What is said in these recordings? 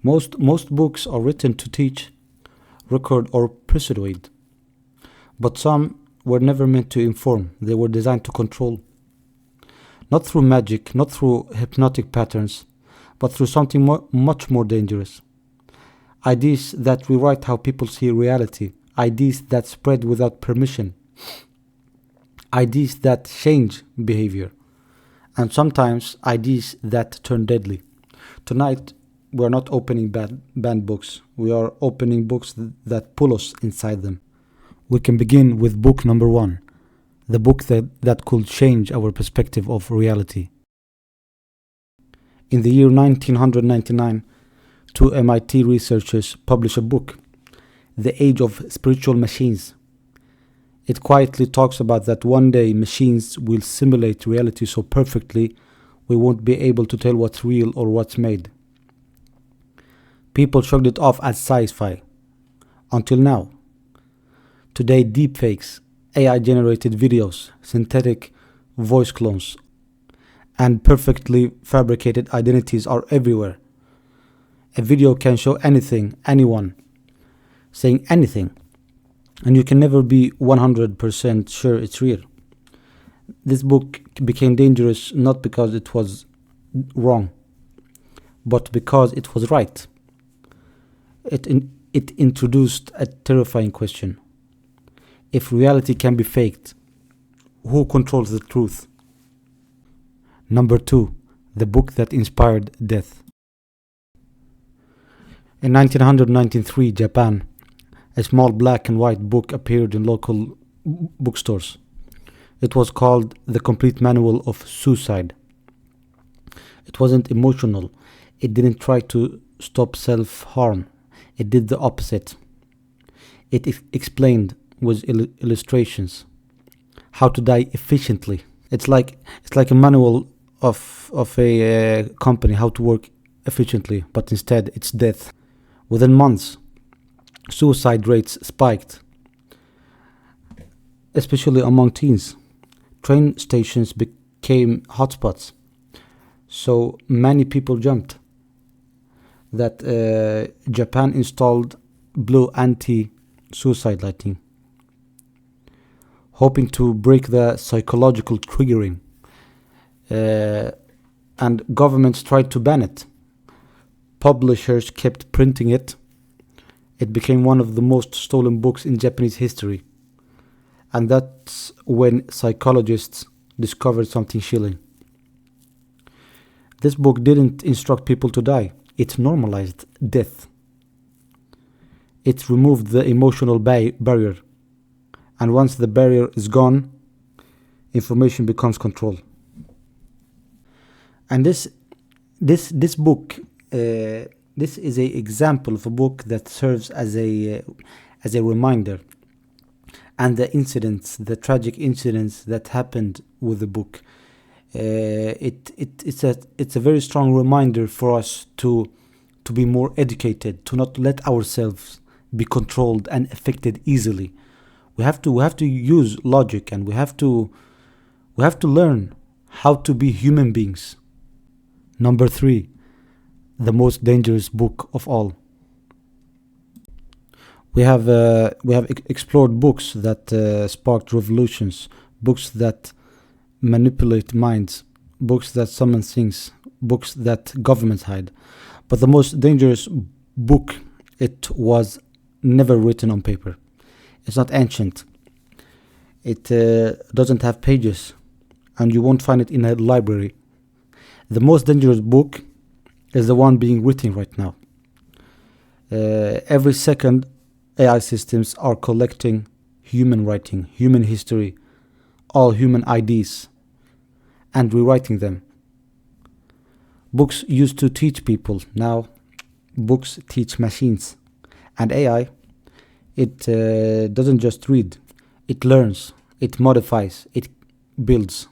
Most books are written to teach, record, or persuade, but some were never meant to inform, they were designed to control. Not through magic, not through hypnotic patterns, but through something much more dangerous. Ideas that rewrite how people see reality, ideas that spread without permission, ideas that change behavior, and sometimes ideas that turn deadly. Tonight, we are not opening banned books, we are opening books that pull us inside them. We can begin with book number 1, the book that could change our perspective of reality. In the year 1999, two MIT researchers published a book, The Age of Spiritual Machines. It quietly talks about that one day machines will simulate reality so perfectly we won't be able to tell what's real or what's made. People shrugged it off as sci-fi. Until now. Today, deepfakes, AI-generated videos, synthetic voice clones, and perfectly fabricated identities are everywhere. A video can show anything, anyone, saying anything, and you can never be 100% sure it's real. This book became dangerous not because it was wrong, but because it was right. It introduced a terrifying question. If reality can be faked, who controls the truth? Number 2, the book that inspired death. In 1993, Japan, a small black and white book appeared in local bookstores. It was called The Complete Manual of Suicide. It wasn't emotional. It didn't try to stop self-harm. It did the opposite. It explained with illustrations how to die efficiently. It's like a manual of a company, how to work efficiently, but instead it's death. Within months, suicide rates spiked, especially among teens. Train stations became hotspots, so many people jumped that Japan installed blue anti-suicide lighting, hoping to break the psychological triggering, and governments tried to ban it. Publishers kept printing it. It became one of the most stolen books in Japanese history. And that's when psychologists discovered something chilling. This book didn't instruct people to die. It normalized death. It removed the emotional barrier. And once the barrier is gone, information becomes control. And this book, this is an example of a book that serves as a reminder. And the tragic incidents that happened with the book, it's a very strong reminder for us to be more educated, to not let ourselves be controlled and affected easily. We have to use logic, and we have to learn how to be human beings. Number 3, the most dangerous book of all. We have explored books that sparked revolutions, books that manipulate minds, books that summon things, books that governments hide. But the most dangerous book, it was never written on paper. It's not ancient. It doesn't have pages, and you won't find it in a library. The most dangerous book is the one being written right now. Every second, AI systems are collecting human writing, human history, all human IDs, and rewriting them. Books used to teach people. Now, books teach machines. And AI, it doesn't just read. It learns, it modifies, it builds.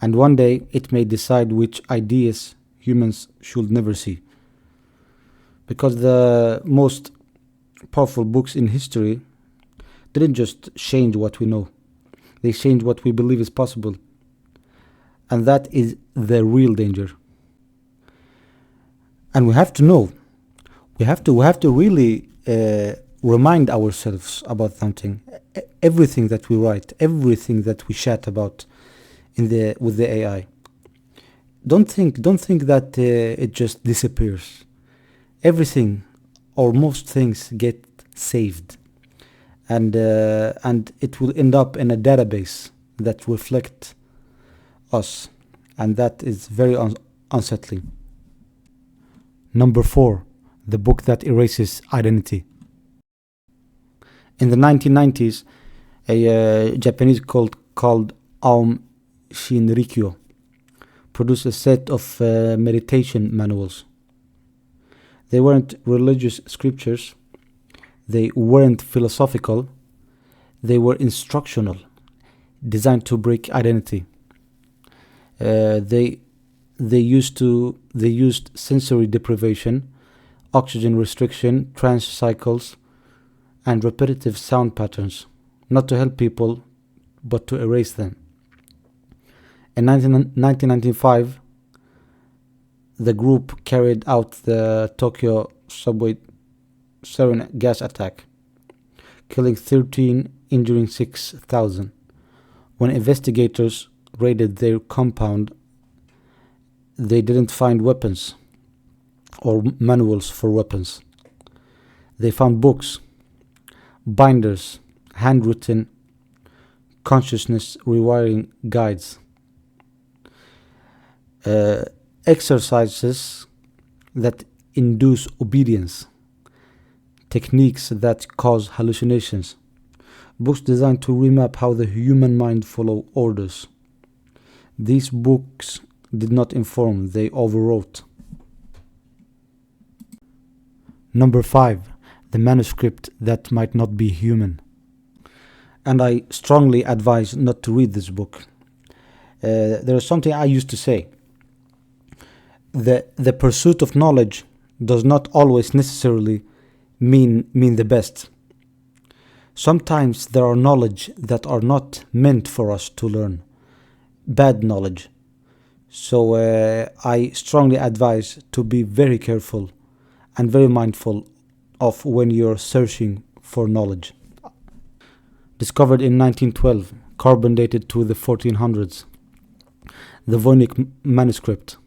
And one day, it may decide which ideas humans should never see. Because the most powerful books in history didn't just change what we know. They changed what we believe is possible. And that is the real danger. And we have to know We have to really remind ourselves about something. Everything that we write, everything that we chat about in the with the AI. Don't think that it just disappears. Everything or most things get saved, and it will end up in a database that reflect us, and that is very unsettling. Number four, the book that erases identity. In the 1990s, a Japanese called Aum Shinrikyo produced a set of meditation manuals. They weren't religious scriptures, they weren't philosophical, they were instructional, designed to break identity. They used sensory deprivation, oxygen restriction, trance cycles, and repetitive sound patterns, not to help people, but to erase them. In 1995, the group carried out the Tokyo subway sarin gas attack, killing 13, injuring 6,000. When investigators raided their compound, they didn't find weapons or manuals for weapons. They found books, binders, handwritten consciousness rewiring guides, exercises that induce obedience, techniques that cause hallucinations, books designed to remap how the human mind follow orders. These books did not inform, they overwrote. Number five, the manuscript that might not be human. And I strongly advise not to read this book. There is something I used to say. The pursuit of knowledge does not always necessarily mean the best. Sometimes there are knowledge that are not meant for us to learn, bad knowledge. So I strongly advise to be very careful and very mindful of when you're searching for knowledge. Discovered in 1912, carbon dated to the 1400s, the Voynich manuscript,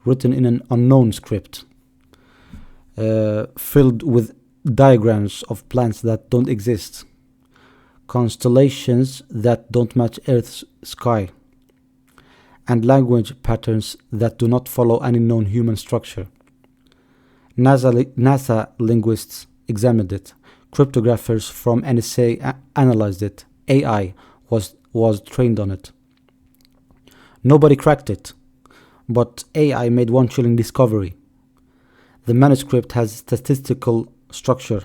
written in an unknown script, filled with diagrams of planets that don't exist, constellations that don't match Earth's sky, and language patterns that do not follow any known human structure. NASA linguists examined it. Cryptographers from NSA analyzed it. AI was trained on it. Nobody cracked it, but AI made one chilling discovery. The manuscript has statistical structure.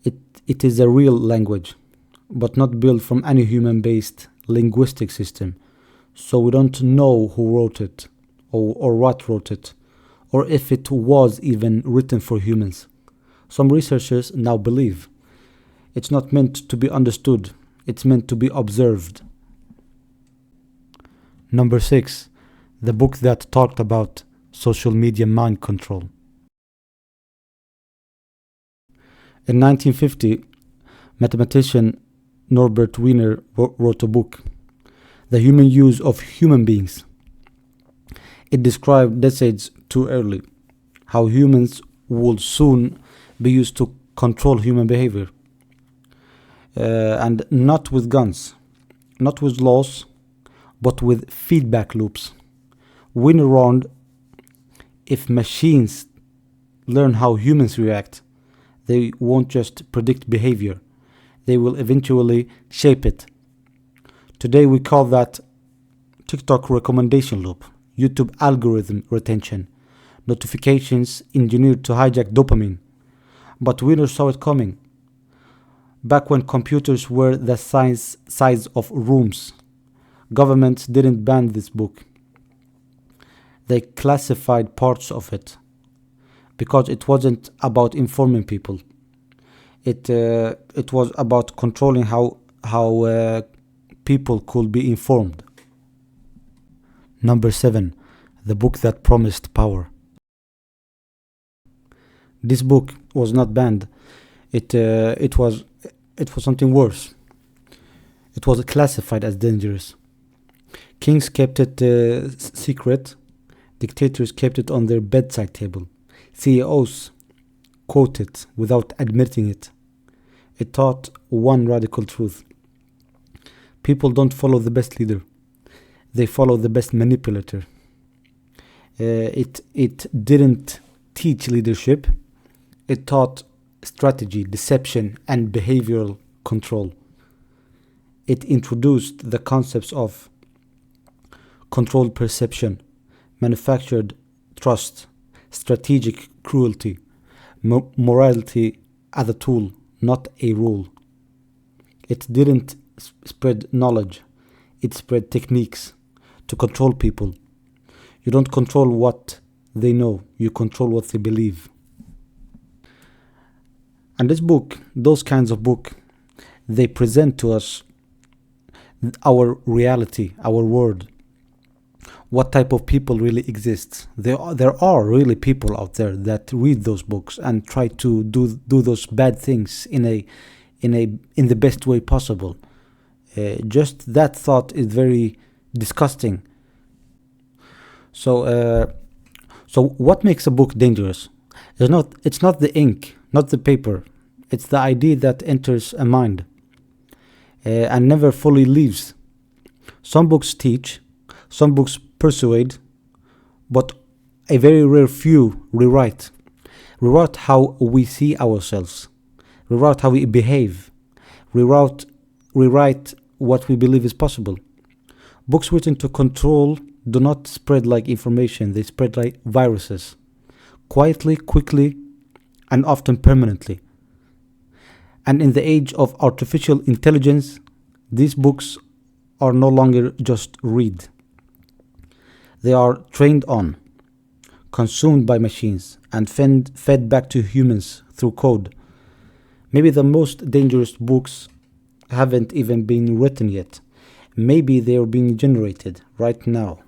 It is a real language, but not built from any human-based linguistic system. So we don't know who wrote it, or what wrote it, or if it was even written for humans. Some researchers now believe it's not meant to be understood, it's meant to be observed. Number six, the book that talked about social media mind control. In 1950, mathematician Norbert Wiener wrote a book, The Human Use of Human Beings. It described decades too early how humans would soon be used to control human behavior. And not with guns, not with laws, but with feedback loops. Wiener warned, if machines learn how humans react, they won't just predict behavior, they will eventually shape it. Today we call that TikTok recommendation loop, YouTube algorithm retention, notifications engineered to hijack dopamine. But Wiener saw it coming. Back when computers were the size of rooms, governments didn't ban this book. They classified parts of it because it wasn't about informing people. It was about controlling how people could be informed. Number seven, the book that promised power. This book was not banned. It was something worse. It was classified as dangerous. Kings kept it secret. Dictators kept it on their bedside table. CEOs quote it without admitting it. It taught one radical truth. People don't follow the best leader. They follow the best manipulator. It didn't teach leadership. It taught strategy, deception, and behavioral control. It introduced the concepts of controlled perception, manufactured trust, strategic cruelty, morality as a tool, not a rule. It didn't spread knowledge, it spread techniques to control people. You don't control what they know, you control what they believe. And this book, those kinds of book, they present to us our reality, our world. What type of people really exist? There are really people out there that read those books and try to do those bad things in the best way possible. Just that thought is very disgusting. So what makes a book dangerous? It's not the ink, not the paper. It's the idea that enters a mind and never fully leaves. Some books teach, some books persuade, but a very rare few rewrite. Rewrite how we see ourselves, rewrite how we behave, rewrite what we believe is possible. Books written to control do not spread like information, they spread like viruses, quietly, quickly, and often permanently. And in the age of artificial intelligence, these books are no longer just read. They are trained on, consumed by machines, and fed back to humans through code. Maybe the most dangerous books haven't even been written yet. Maybe they are being generated right now.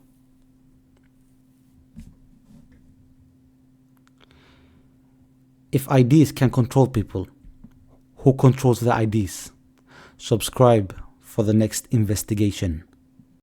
If ideas can control people, who controls the ideas? Subscribe for the next investigation.